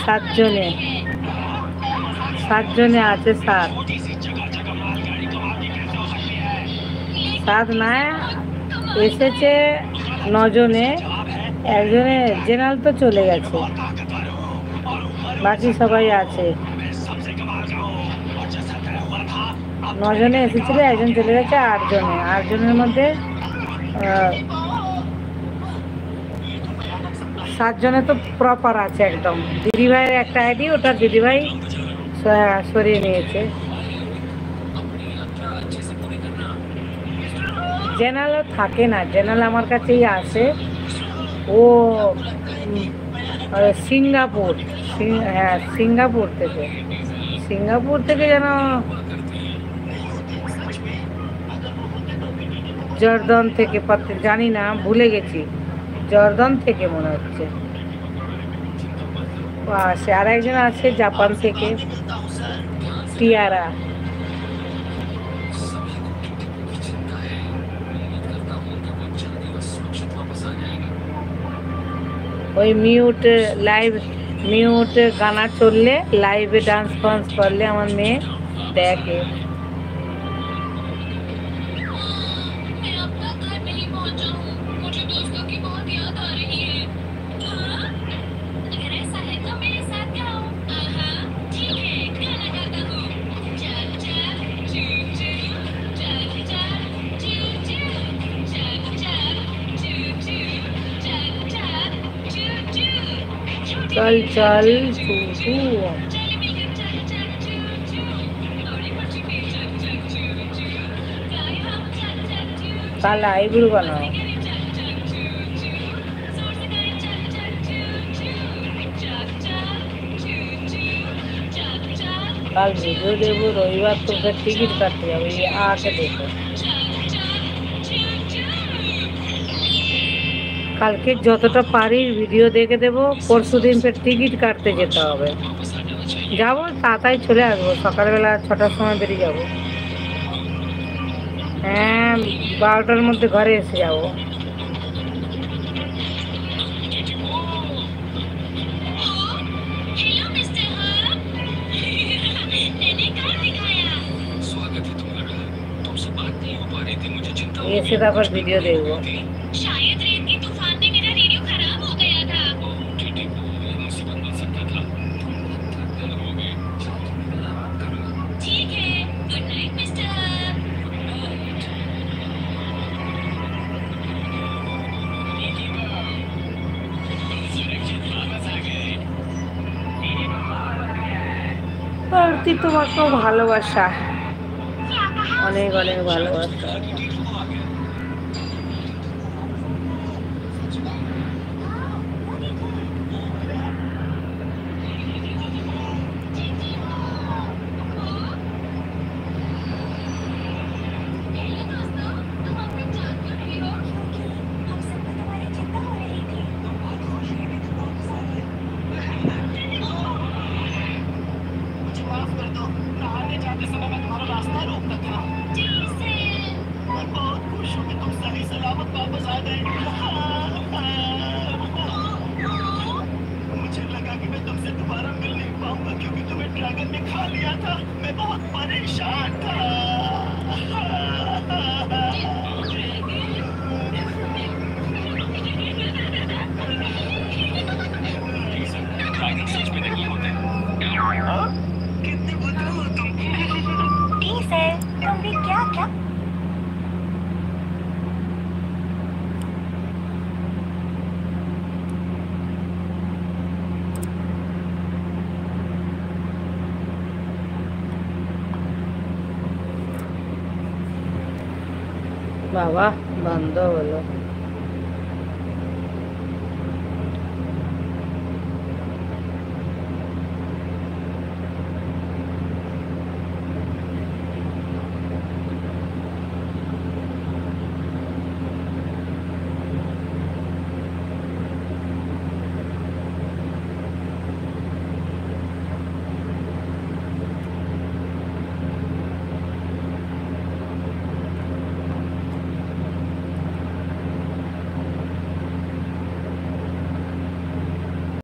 সাতজনে, সাতজনে আছে, সাত, সাত না এসেছে নজনে, একজনে জেনারেল তো চলে গেছে, বাকি সবাই আছে। নজনে এসেছিল, একজন চলে গেছে, আটজনে, আটজনের মধ্যে সাতজনে তো প্রপার আছে একদম। দিদিভাইয়ের একটা আইডি, ওটা দিদিভাই সরিয়ে নিয়েছে। জেনারেল থাকে না, জেনারেল আমার কাছেই আসে। ও সিঙ্গাপুর, হ্যাঁ সিঙ্গাপুর থেকে, সিঙ্গাপুর থেকে যেন জর্দন থেকে, জানি না, ভুলে গেছি, জর্দন থেকে মনে হচ্ছে ও আসে। আর একজন আছে জাপান থেকে, টিয়ারা। ওই মিউট লাইভ, মিউট গানা চললে, লাইভে ডান্স ফান্স করলে আমার মেয়ে দেখে। चल चल टू कल आईब्रो बनाओ। कल वीडियो देव, रविवार तो फिर टिकट काटते जाओ, ये आके देखो। কালকে যতটা পারি ভিডিও দেখে দেবো, পরশু দিন ফের টিকিট কাটতে যেতে হবে। যাবো তাড়াতাড়ি চলে আসবো, সকালবেলা 6টার সময় বেরিয়ে যাবো। হ্যাঁ 12টার মধ্যে ঘরে এসে যাবো। এসে তারপর ভিডিও দেখবো। আরতি তোমাকেও ভালোবাসা, অনেক অনেক ভালোবাসা। मुझे लगा कि मैं तुमसे दोबारा मिल नहीं पाऊंगा, क्योंकि तुम्हें ड्रैगन ने खा लिया था। मैं बहुत परेशान था। कितने बुद्धू हो तुम। ठीक है, तुम भी क्या क्या বাবা বন্ধ হলো।